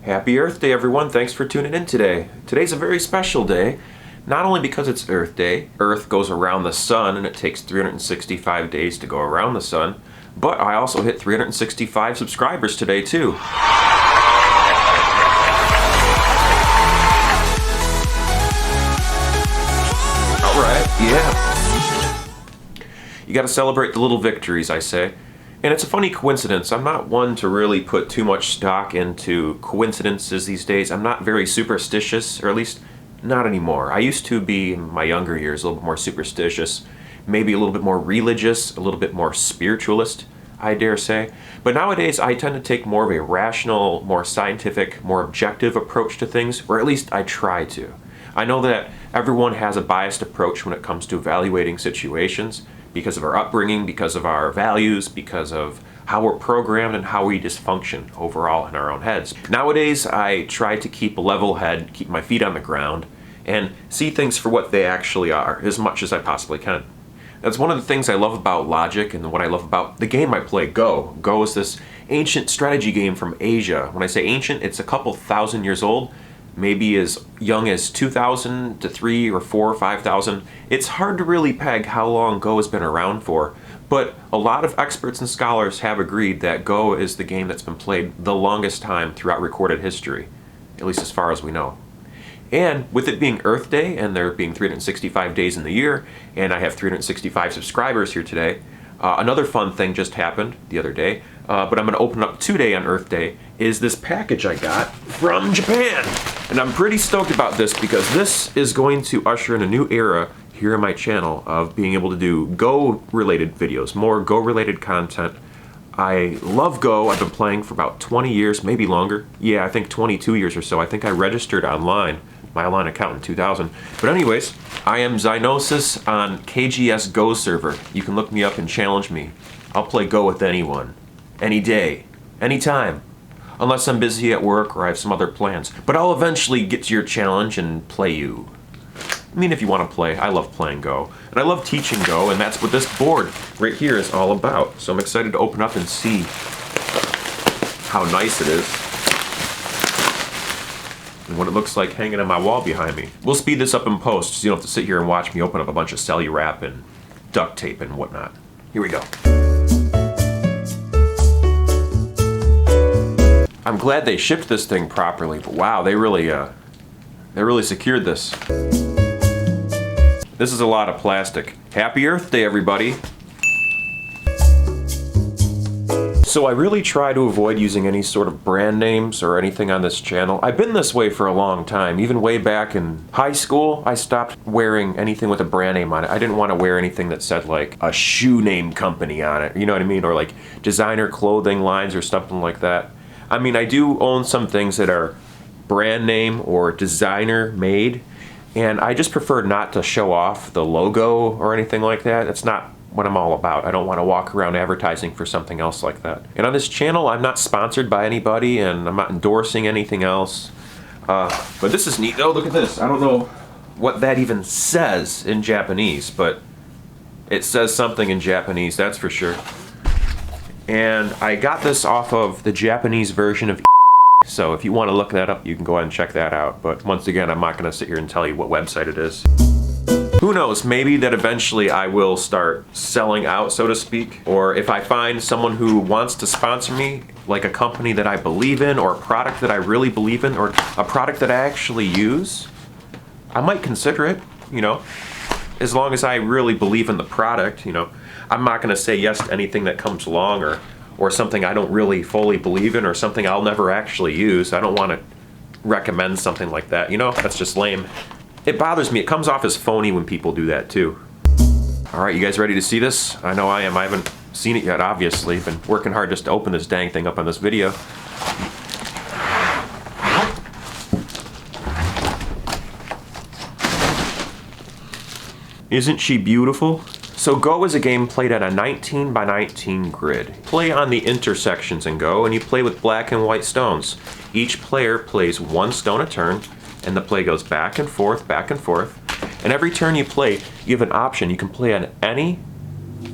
Happy Earth Day, everyone. Thanks for tuning in today. Today's a very special day, not only because it's Earth Day. Earth goes around the sun and it takes 365 days to go around the sun, but I also hit 365 subscribers today too. Alright, yeah. You gotta celebrate the little victories, I say. And it's a funny coincidence. I'm not one to really put too much stock into coincidences these days. I'm not very superstitious, or at least not anymore. I used to be, in my younger years, a little bit more superstitious, maybe a little bit more religious, a little bit more spiritualist, I dare say. But nowadays, I tend to take more of a rational, more scientific, more objective approach to things, or at least I try to. I know that everyone has a biased approach when it comes to evaluating situations, because of our upbringing, because of our values, because of how we're programmed and how we just function overall in our own heads. Nowadays, I try to keep a level head, keep my feet on the ground, and see things for what they actually are, as much as I possibly can. That's one of the things I love about Logic and what I love about the game I play, Go. Go is this ancient strategy game from Asia. When I say ancient, it's a couple thousand years old, maybe as young as 2,000 to 3 or 4 or 5,000. It's hard to really peg how long Go has been around for, but a lot of experts and scholars have agreed that Go is the game that's been played the longest time throughout recorded history, at least as far as we know. And with it being Earth Day and there being 365 days in the year, and I have 365 subscribers here today, another fun thing just happened the other day, but I'm going to open up today on Earth Day, is this package I got from Japan. And I'm pretty stoked about this because this is going to usher in a new era here on my channel of being able to do Go-related videos, more Go-related content. I love Go. I've been playing for about 20 years, maybe longer. Yeah, I think 22 years or so. I think I registered online, my online account in 2000. But anyways, I am Zynosis on KGS Go server. You can look me up and challenge me. I'll play Go with anyone, any day, anytime. Unless I'm busy at work or I have some other plans. But I'll eventually get to your challenge and play you. I mean, if you want to play, I love playing Go. And I love teaching Go, and that's what this board right here is all about. So I'm excited to open up and see how nice it is. And what it looks like hanging on my wall behind me. We'll speed this up in post, so you don't have to sit here and watch me open up a bunch of cellular wrap and duct tape and whatnot. Here we go. I'm glad they shipped this thing properly, but wow, they really secured this. This is a lot of plastic. Happy Earth Day, everybody. So I really try to avoid using any sort of brand names or anything on this channel. I've been this way for a long time. Even way back in high school, I stopped wearing anything with a brand name on it. I didn't want to wear anything that said like a shoe name company on it, you know what I mean? Or like designer clothing lines or something like that. I mean, I do own some things that are brand name or designer made, and I just prefer not to show off the logo or anything like that. That's not what I'm all about. I don't want to walk around advertising for something else like that. And on this channel, I'm not sponsored by anybody, and I'm not endorsing anything else. But this is neat. Oh, look at this. I don't know what that even says in Japanese, but it says something in Japanese, that's for sure. And I got this off of the Japanese version of so if you want to look that up, you can go ahead and check that out. But once again, I'm not going to sit here and tell you what website it is. Who knows, maybe that eventually I will start selling out, so to speak. Or if I find someone who wants to sponsor me, like a company that I believe in, or a product that I really believe in, or a product that I actually use, I might consider it, you know, as long as I really believe in the product, you know. I'm not going to say yes to anything that comes along or something I don't really fully believe in or something I'll never actually use. I don't want to recommend something like that. You know, that's just lame. It bothers me. It comes off as phony when people do that too. All right, you guys ready to see this? I know I am. I haven't seen it yet, obviously. Been working hard just to open this dang thing up on this video. Isn't she beautiful? So Go is a game played on a 19 by 19 grid. Play on the intersections in Go, and you play with black and white stones. Each player plays one stone a turn, and the play goes back and forth, and every turn you play, you have an option. You can play on any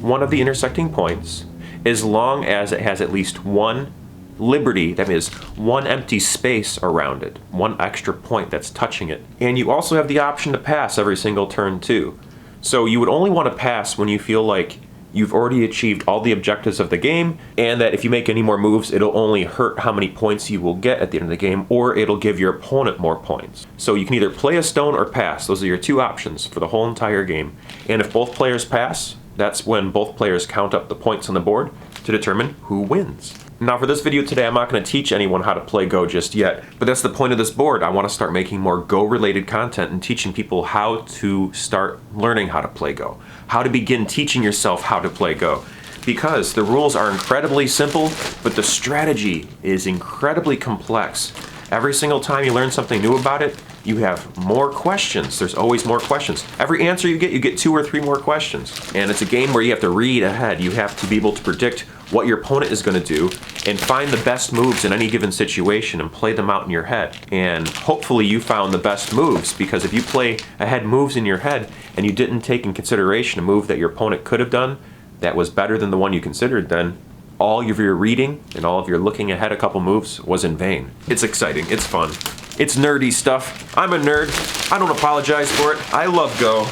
one of the intersecting points, as long as it has at least one liberty, that is one empty space around it, one extra point that's touching it. And you also have the option to pass every single turn too. So you would only want to pass when you feel like you've already achieved all the objectives of the game, and that if you make any more moves, it'll only hurt how many points you will get at the end of the game, or it'll give your opponent more points. So you can either play a stone or pass. Those are your two options for the whole entire game. And if both players pass, that's when both players count up the points on the board to determine who wins. Now for this video today, I'm not going to teach anyone how to play Go just yet, but that's the point of this board. I want to start making more Go related content and teaching people how to start learning how to play Go, how to begin teaching yourself how to play Go. Because the rules are incredibly simple, but the strategy is incredibly complex. Every single time you learn something new about it, you have more questions. There's always more questions. Every answer you get 2 or 3 more questions. And it's a game where you have to read ahead. You have to be able to predict what your opponent is going to do and find the best moves in any given situation and play them out in your head. And hopefully you found the best moves, because if you play ahead moves in your head and you didn't take in consideration a move that your opponent could have done that was better than the one you considered, then all of your reading and all of your looking ahead a couple moves was in vain. It's exciting, it's fun, it's nerdy stuff. I'm a nerd, I don't apologize for it. I love Go.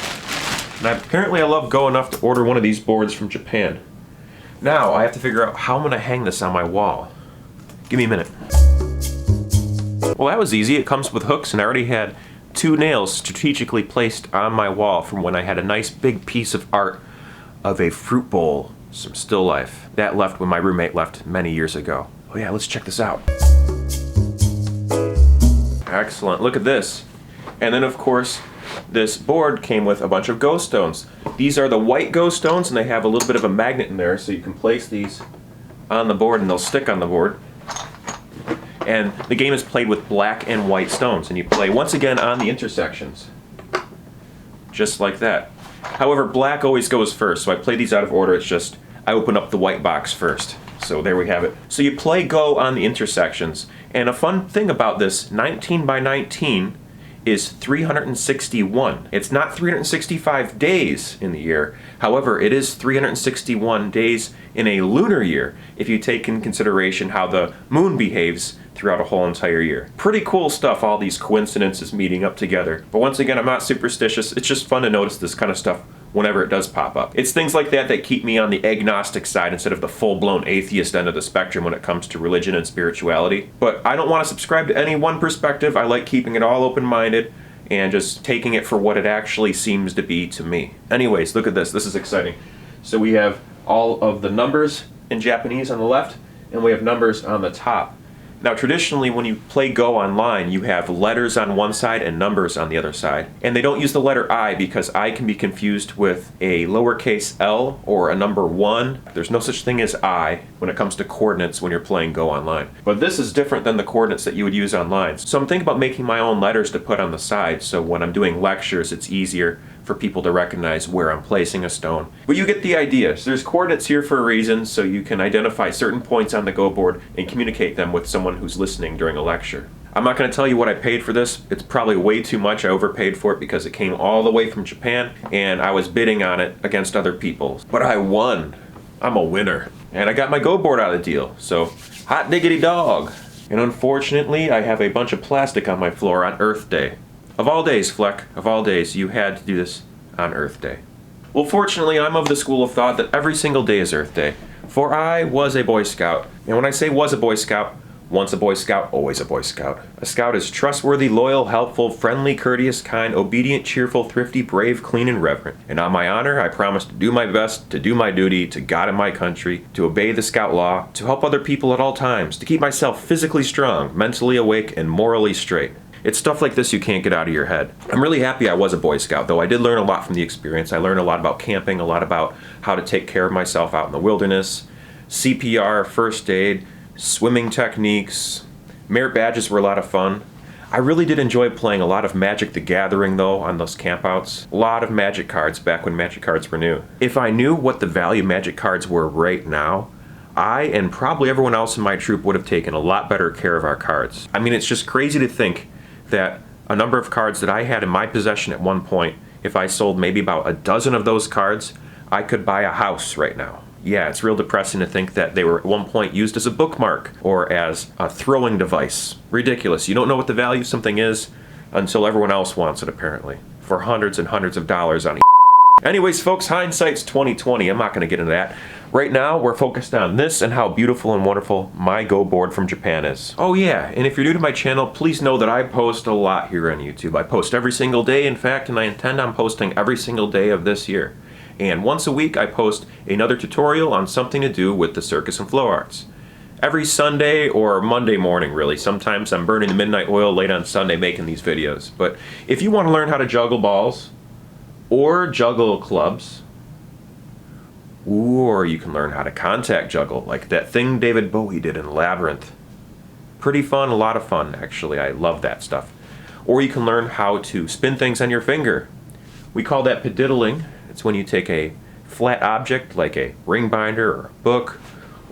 And apparently I love Go enough to order one of these boards from Japan. Now I have to figure out how I'm gonna hang this on my wall. Give me a minute. Well, that was easy. It comes with hooks, and I already had 2 nails strategically placed on my wall from when I had a nice big piece of art of a fruit bowl, some still life. That left when my roommate left many years ago. Oh yeah, let's check this out. Excellent, look at this. And then of course, this board came with a bunch of Go stones. These are the white Go stones, and they have a little bit of a magnet in there, so you can place these on the board and they'll stick on the board. And the game is played with black and white stones, and you play once again on the intersections. Just like that. However, black always goes first, so I play these out of order. It's just, I open up the white box first. So there we have it. So you play Go on the intersections, and a fun thing about this 19 by 19 is 361. It's not 365 days in the year. However, it is 361 days in a lunar year if you take in consideration how the moon behaves throughout a whole entire year. Pretty cool stuff, all these coincidences meeting up together. But once again, I'm not superstitious. It's just fun to notice this kind of stuff whenever it does pop up. It's things like that that keep me on the agnostic side instead of the full-blown atheist end of the spectrum when it comes to religion and spirituality. But I don't want to subscribe to any one perspective. I like keeping it all open-minded and just taking it for what it actually seems to be to me. Anyways, look at this. This is exciting. So we have all of the numbers in Japanese on the left, and we have numbers on the top. Now traditionally when you play Go online, you have letters on one side and numbers on the other side. And they don't use the letter I because I can be confused with a lowercase l or a number 1. There's no such thing as I when it comes to coordinates when you're playing Go online. But this is different than the coordinates that you would use online. So I'm thinking about making my own letters to put on the side, so when I'm doing lectures it's easier for people to recognize where I'm placing a stone. But you get the idea. So there's coordinates here for a reason, so you can identify certain points on the Go board and communicate them with someone who's listening during a lecture. I'm not going to tell you what I paid for this. It's probably way too much. I overpaid for it because it came all the way from Japan and I was bidding on it against other people. But I won. I'm a winner. And I got my Go board out of the deal. So, hot diggity dog. And unfortunately, I have a bunch of plastic on my floor on Earth Day. Of all days, Flec, of all days, you had to do this on Earth Day. Well, fortunately, I'm of the school of thought that every single day is Earth Day, for I was a Boy Scout. And when I say was a Boy Scout, once a Boy Scout, always a Boy Scout. A Scout is trustworthy, loyal, helpful, friendly, courteous, kind, obedient, cheerful, thrifty, brave, clean, and reverent. And on my honor, I promise to do my best, to do my duty, to God and my country, to obey the Scout law, to help other people at all times, to keep myself physically strong, mentally awake, and morally straight. It's stuff like this you can't get out of your head. I'm really happy I was a Boy Scout, though I did learn a lot from the experience. I learned a lot about camping, a lot about how to take care of myself out in the wilderness, CPR, first aid, swimming techniques. Merit badges were a lot of fun. I really did enjoy playing a lot of Magic the Gathering, though, on those campouts. A lot of Magic cards back when Magic cards were new. If I knew what the value of Magic cards were right now, I and probably everyone else in my troop would have taken a lot better care of our cards. I mean, it's just crazy to think that a number of cards that I had in my possession at one point, if I sold maybe about a dozen of those cards, I could buy a house right now. Yeah, it's real depressing to think that they were at one point used as a bookmark or as a throwing device. Ridiculous. You don't know what the value of something is until everyone else wants it, apparently, for hundreds and hundreds of dollars on Anyways, folks, hindsight's 2020. I'm not going to get into that. Right now, we're focused on this and how beautiful and wonderful my Go board from Japan is. Oh yeah, and if you're new to my channel, please know that I post a lot here on YouTube. I post every single day, in fact, and I intend on posting every single day of this year. And once a week, I post another tutorial on something to do with the circus and flow arts. Every Sunday or Monday morning, really. Sometimes I'm burning the midnight oil late on Sunday making these videos. But if you want to learn how to juggle balls, or juggle clubs, or you can learn how to contact juggle, like that thing David Bowie did in Labyrinth. Pretty fun, a lot of fun, actually. I love that stuff. Or you can learn how to spin things on your finger. We call that pediddling. It's when you take a flat object like a ring binder or a book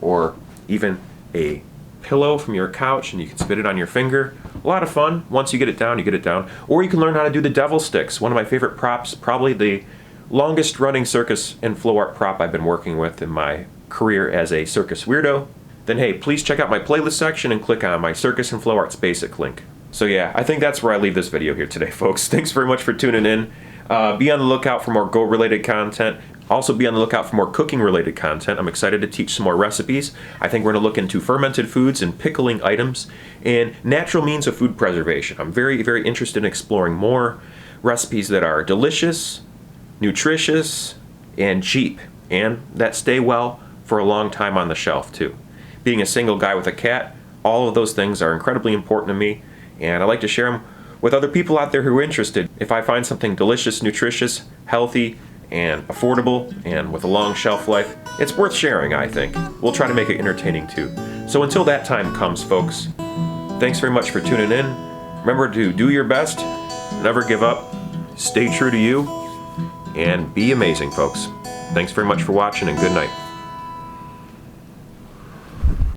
or even a pillow from your couch and you can spin it on your finger. A lot of fun. Once you get it down, you get it down. Or you can learn how to do the devil sticks. One of my favorite props, probably the longest running circus and flow art prop I've been working with in my career as a circus weirdo. Then hey, please check out my playlist section and click on my circus and flow arts basic link. So yeah, I think that's where I leave this video here today, folks. Thanks very much for tuning in. Be on the lookout for more Go related content. Also be on the lookout for more cooking related content. I'm excited to teach some more recipes. I think we're going to look into fermented foods and pickling items and natural means of food preservation. I'm very, very interested in exploring more recipes that are delicious, nutritious, and cheap, and that stay well for a long time on the shelf too. Being a single guy with a cat, all of those things are incredibly important to me, and I like to share them with other people out there who are interested. If I find something delicious, nutritious, healthy, and affordable, and with a long shelf life, it's worth sharing, I think. We'll try to make it entertaining too. So until that time comes, folks, thanks very much for tuning in. Remember to do your best, never give up, stay true to you, and be amazing, folks. Thanks very much for watching, and good night.